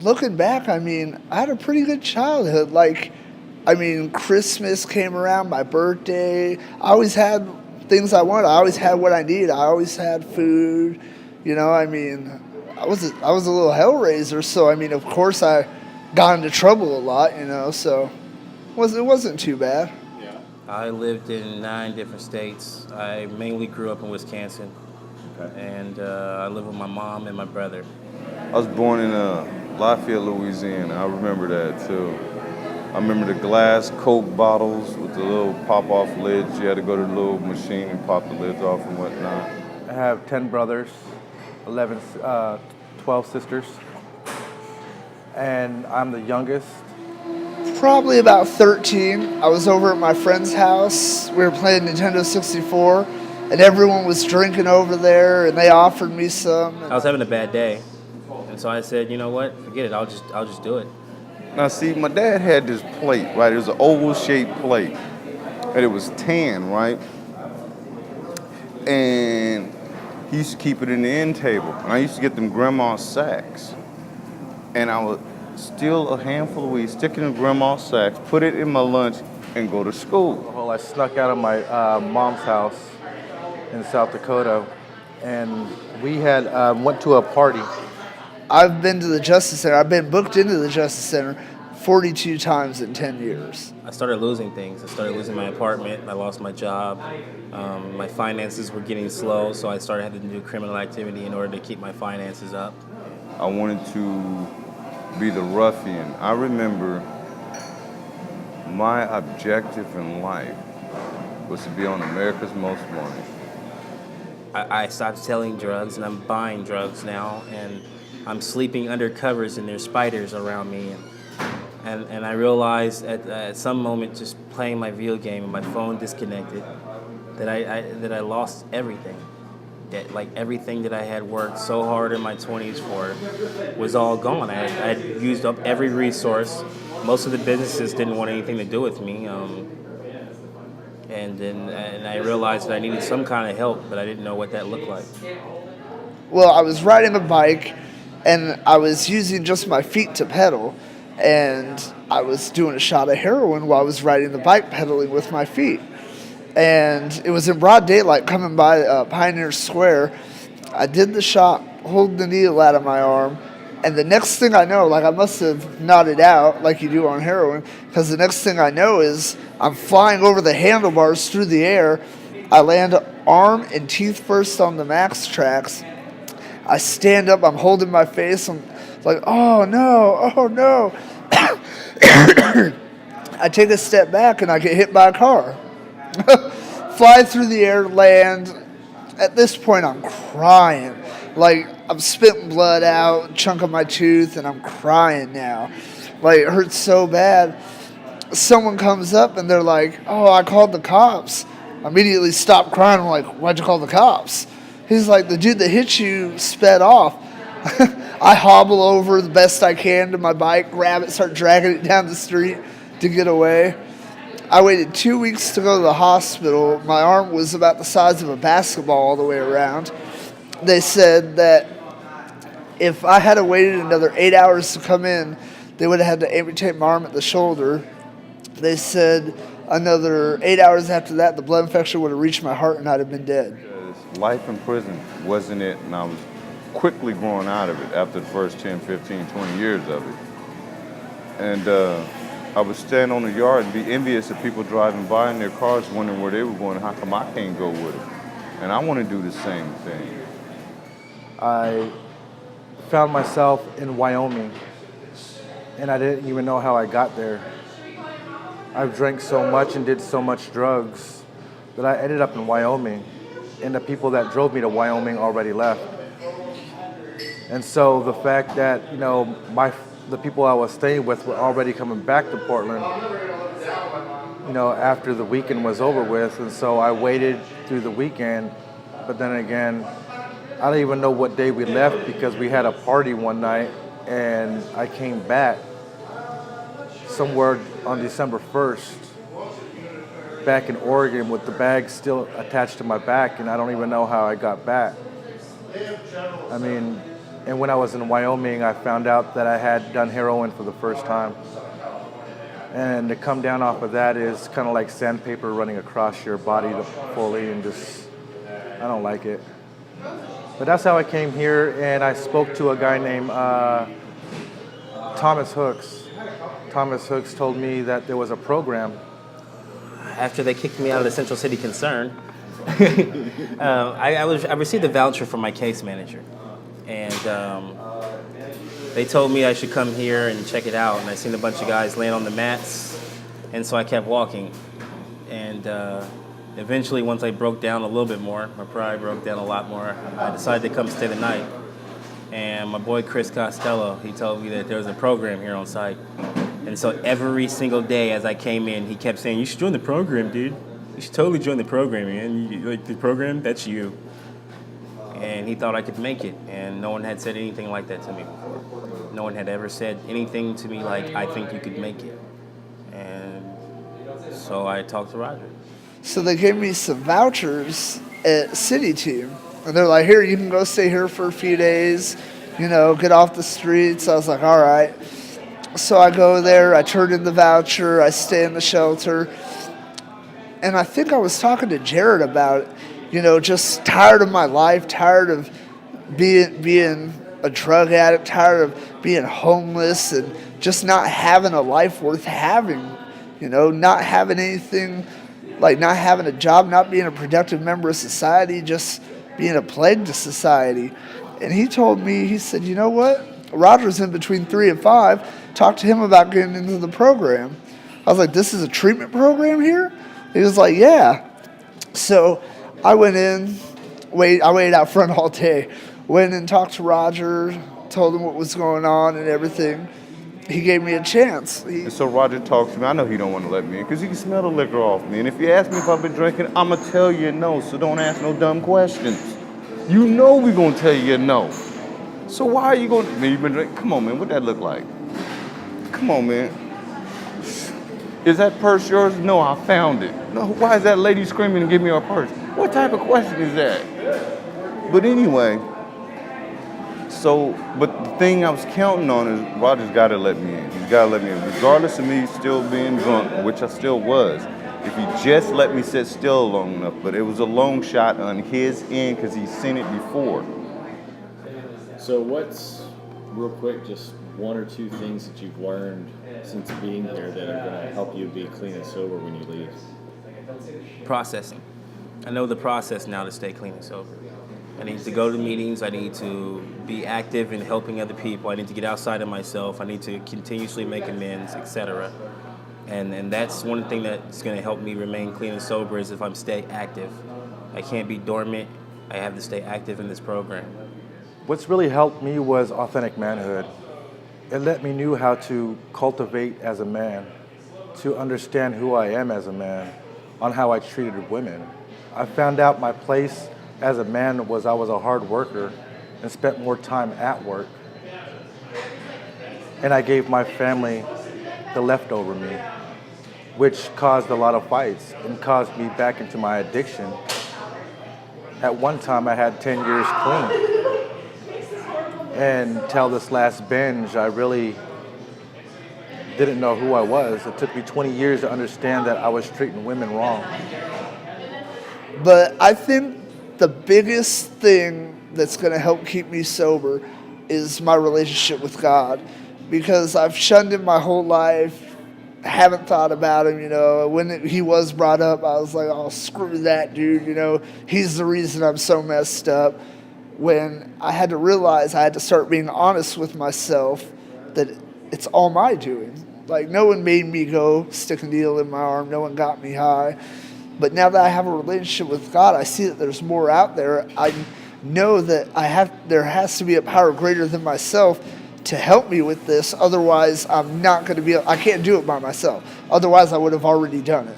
Looking back, I mean, I had a pretty good childhood. Like, I mean, Christmas came around, my birthday. I always had things I wanted. I always had what I needed. I always had food. I mean, I was a little hellraiser. So I mean, of course, I got into trouble a lot. So it wasn't too bad. I lived in 9 different states. I mainly grew up in Wisconsin, Okay. and I live with my mom and my brother. I was born in Lafayette, Louisiana. I remember that too. I remember the glass Coke bottles with the little pop-off lids. You had to go to the little machine and pop the lids off and whatnot. I have 10 brothers, 12 sisters, and I'm the youngest. Probably about 13. I was over at my friend's house. We were playing Nintendo 64, and everyone was drinking over there, and they offered me some. I was having a bad day, and so I said, you know what, forget it. I'll just do it. Now, see, my dad had this plate, right? It was an oval-shaped plate, and it was tan, right? And he used to keep it in the end table. And I used to get them grandma's sacks. And I would steal a handful of weed, stick it in grandma's sacks, put it in my lunch, and go to school. Well, I snuck out of my mom's house in South Dakota, and we had went to a party. I've been to the Justice Center. I've been booked into the Justice Center 42 times in 10 years. I started losing things. I started losing my apartment. I lost my job. My finances were getting slow, so I started having to do criminal activity in order to keep my finances up. I wanted to be the ruffian. I remember my objective in life was to be on America's Most Wanted. I stopped selling drugs, and I'm buying drugs now, and I'm sleeping under covers, and there's spiders around me. And I realized at some moment, just playing my video game and my phone disconnected, that I lost everything. That like everything that I had worked so hard in my 20s for was all gone. I had used up every resource. Most of the businesses didn't want anything to do with me. And I realized that I needed some kind of help, but I didn't know what that looked like. Well, I was riding a bike, and I was using just my feet to pedal, and I was doing a shot of heroin while I was riding the bike pedaling with my feet. And it was in broad daylight coming by Pioneer Square. I did the shot, holding the needle out of my arm, and the next thing I know, like I must have nodded out like you do on heroin, because the next thing I know is I'm flying over the handlebars through the air. I land arm and teeth first on the max tracks. I stand up, I'm holding my face, I'm like, oh no, oh no. I take a step back and I get hit by a car. Fly through the air, land. At this point, I'm crying. Like, I'm spitting blood out, chunk of my tooth, and I'm crying now. Like, it hurts so bad. Someone comes up and they're like, oh, I called the cops. I immediately stop crying. I'm like, why'd you call the cops? He's like, the dude that hit you sped off. I hobble over the best I can to my bike, grab it, start dragging it down the street to get away. I waited 2 weeks to go to the hospital. My arm was about the size of a basketball all the way around. They said that if I had waited another 8 hours to come in, they would have had to amputate my arm at the shoulder. They said another 8 hours after that, the blood infection would have reached my heart and I'd have been dead. Because life in prison wasn't it, and I was quickly growing out of it after the first 10, 15, 20 years of it. And I would stand on the yard and be envious of people driving by in their cars, wondering where they were going. How come I can't go with them? And I want to do the same thing. I found myself in Wyoming, and I didn't even know how I got there. I've drank so much and did so much drugs that I ended up in Wyoming, and the people that drove me to Wyoming already left. And so the fact that, the people I was staying with were already coming back to Portland, after the weekend was over with. And so I waited through the weekend, but then again, I don't even know what day we left because we had a party one night and I came back somewhere on December 1st, back in Oregon with the bag still attached to my back, and I don't even know how I got back. I mean, And when I was in Wyoming, I found out that I had done heroin for the first time. And to come down off of that is kind of like sandpaper running across your body fully, and just, I don't like it. But that's how I came here, and I spoke to a guy named Thomas Hooks. Thomas Hooks told me that there was a program. After they kicked me out of the Central City Concern, I received a voucher from my case manager, and they told me I should come here and check it out. And I seen a bunch of guys laying on the mats, and so I kept walking. And eventually, once I broke down a little bit more, my pride broke down a lot more, I decided to come stay the night. And my boy Chris Costello, he told me that there was a program here on site. And so every single day as I came in, he kept saying, "You should join the program, dude. You should totally join the program, man. Like the program, that's you." And he thought I could make it. And no one had said anything like that to me before. No one had ever said anything to me like, "I think you could make it." And so I talked to Roger. So they gave me some vouchers at Cityteam. And they're like, "Here, you can go stay here for a few days, get off the streets." I was like, all right. So I go there, I turn in the voucher, I stay in the shelter. And I think I was talking to Jared about it, just tired of my life, tired of being a drug addict, tired of being homeless and just not having a life worth having, not having anything, like not having a job, not being a productive member of society, just being a plague to society. And he told me, he said, "You know what? Roger's in between 3 and 5. Talk to him about getting into the program." I was like, "This is a treatment program here?" He was like, "Yeah." So I went in, I waited out front all day, went and talked to Roger, told him what was going on and everything. He gave me a chance. And so Roger talks to me. I know he don't want to let me in because he can smell the liquor off me. And if you ask me if I've been drinking, I'm going to tell you no, so don't ask no dumb questions. You know we're going to tell you no. So why are you going to... Man, you been drinking? Come on, man. What that look like? Come on, man. Is that purse yours? No, I found it. No, why is that lady screaming to give me her purse? What type of question is that? But anyway, but the thing I was counting on is Roger's got to let me in. He's got to let me in. Regardless of me still being drunk, which I still was. If he just let me sit still long enough. But it was a long shot on his end because he's seen it before. So what's, real quick, just 1 or 2 things that you've learned since being here that are going to help you be clean and sober when you leave? Processing. I know the process now to stay clean and sober. I need to go to meetings. I need to be active in helping other people. I need to get outside of myself. I need to continuously make amends, etc. And that's one thing that's going to help me remain clean and sober is if I'm stay active. I can't be dormant. I have to stay active in this program. What's really helped me was authentic manhood. It let me know how to cultivate as a man, to understand who I am as a man, on how I treated women. I found out my place as a man was I was a hard worker and spent more time at work. And I gave my family the leftover me, which caused a lot of fights and caused me back into my addiction. At one time, I had 10 years clean. And till this last binge, I really didn't know who I was. It took me 20 years to understand that I was treating women wrong. But I think the biggest thing that's going to help keep me sober is my relationship with God. Because I've shunned him my whole life, haven't thought about him, When he was brought up, I was like, oh, screw that dude, He's the reason I'm so messed up. When I had to realize I had to start being honest with myself that it's all my doing. Like, no one made me go stick a needle in my arm. No one got me high. But now that I have a relationship with God, I see that there's more out there. I know that there has to be a power greater than myself to help me with this. Otherwise, I'm not going to I can't do it by myself. Otherwise, I would have already done it.